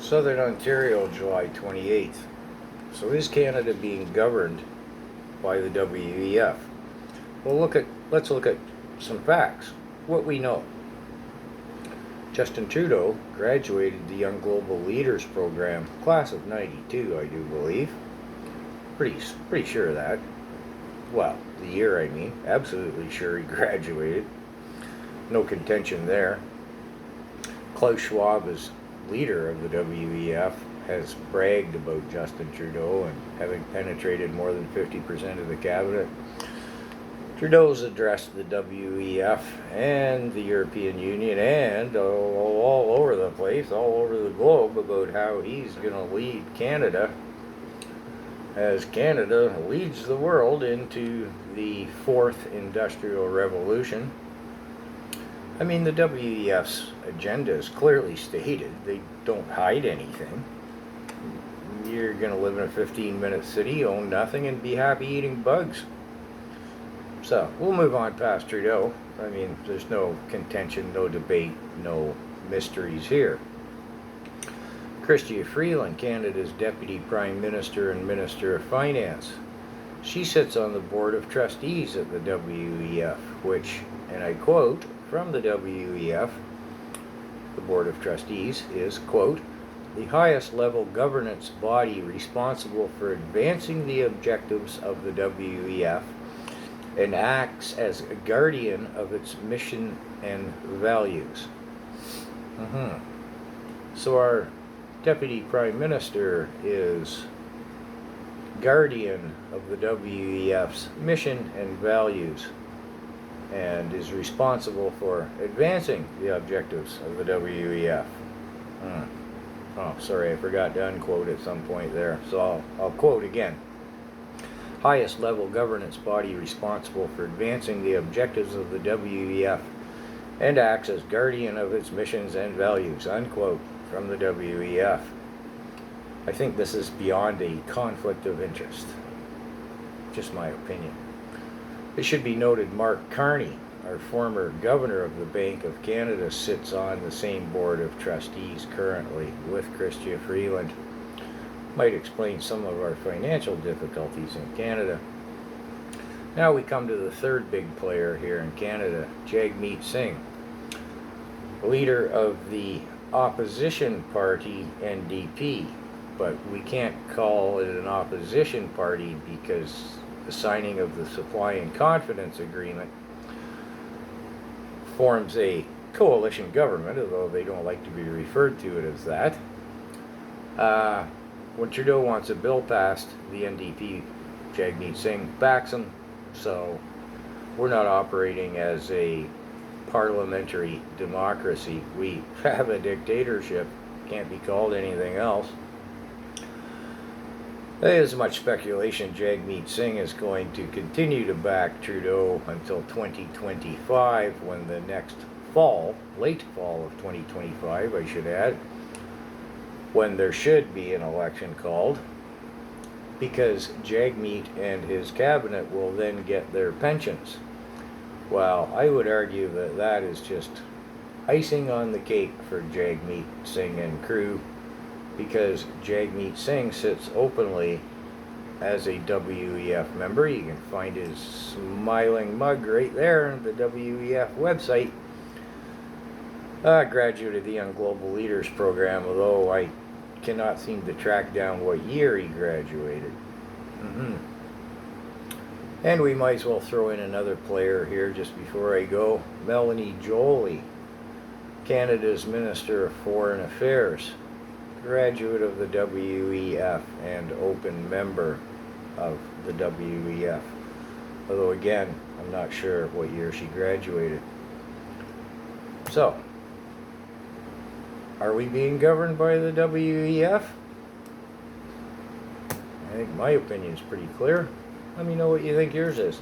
Southern Ontario, July 28th. So is Canada being governed by the w.e.f? Well, let's look at some facts. What we know. Justin Trudeau graduated the Young Global Leaders Program, class of '92, I do believe. Pretty sure of that. Well, the year I mean. Absolutely sure he graduated. No contention there. Klaus Schwab, as leader of the w.e.f, has bragged about Justin Trudeau and having penetrated more than 50% of the cabinet. Trudeau's addressed the w.e.f and the European Union and all over the place, all over the globe, about how he's going to lead Canada as Canada leads the world into the fourth industrial revolution. I mean, the w.e.f's agenda is clearly stated. They don't hide anything. You're going to live in a 15-minute city, own nothing, and be happy eating bugs. So, we'll move on past Trudeau. I mean, there's no contention, no debate, no mysteries here. Freeland, Canada's Deputy Prime Minister and Minister of Finance. She sits on the Board of Trustees at the w.e.f, which, and I quote from the w.e.f, the Board of Trustees is, quote, the highest level governance body responsible for advancing the objectives of the w.e.f and acts as a guardian of its mission and values. So our Deputy Prime Minister is guardian of the w.e.f's mission and values and is responsible for advancing the objectives of the w.e.f. Oh, sorry, I forgot to unquote at some point there, so I'll quote again. Highest level governance body responsible for advancing the objectives of the w.e.f and acts as guardian of its missions and values, unquote, from the w.e.f. I think this is beyond a conflict of interest. Just my opinion. It should be noted Mark Carney, our former governor of the Bank of Canada, sits on the same board of trustees currently with Freeland. Might explain some of our financial difficulties in Canada. Now we come to the third big player here in Canada, Jagmeet Singh, leader of the opposition party NDP, but we can't call it an opposition party because the signing of the Supply and Confidence Agreement forms a coalition government, although they don't like to be referred to it as that. When Trudeau wants a bill passed, the NDP, Jagmeet Singh, backs him, so we're not operating as a parliamentary democracy. We have a dictatorship, can't be called anything else. There is much speculation Jagmeet Singh is going to continue to back Trudeau until 2025, when the next fall, late fall of 2025 I should add, when there should be an election called, because Jagmeet and his cabinet will then get their pensions. Well, I would argue that that is just icing on the cake for Jagmeet Singh and crew, because Jagmeet Singh sits openly as a w.e.f member. You can find his smiling mug right there on the w.e.f website. Graduate of the Young Global Leaders Program, although I cannot seem to track down what year he graduated. And we might as well throw in another player here just before I go. Melanie Joly, Canada's Minister of Foreign Affairs, graduate of the w.e.f and open member of the w.e.f. Although again, I'm not sure what year she graduated. So, are we being governed by the w.e.f? I think my opinion is pretty clear. Let me know what you think yours is.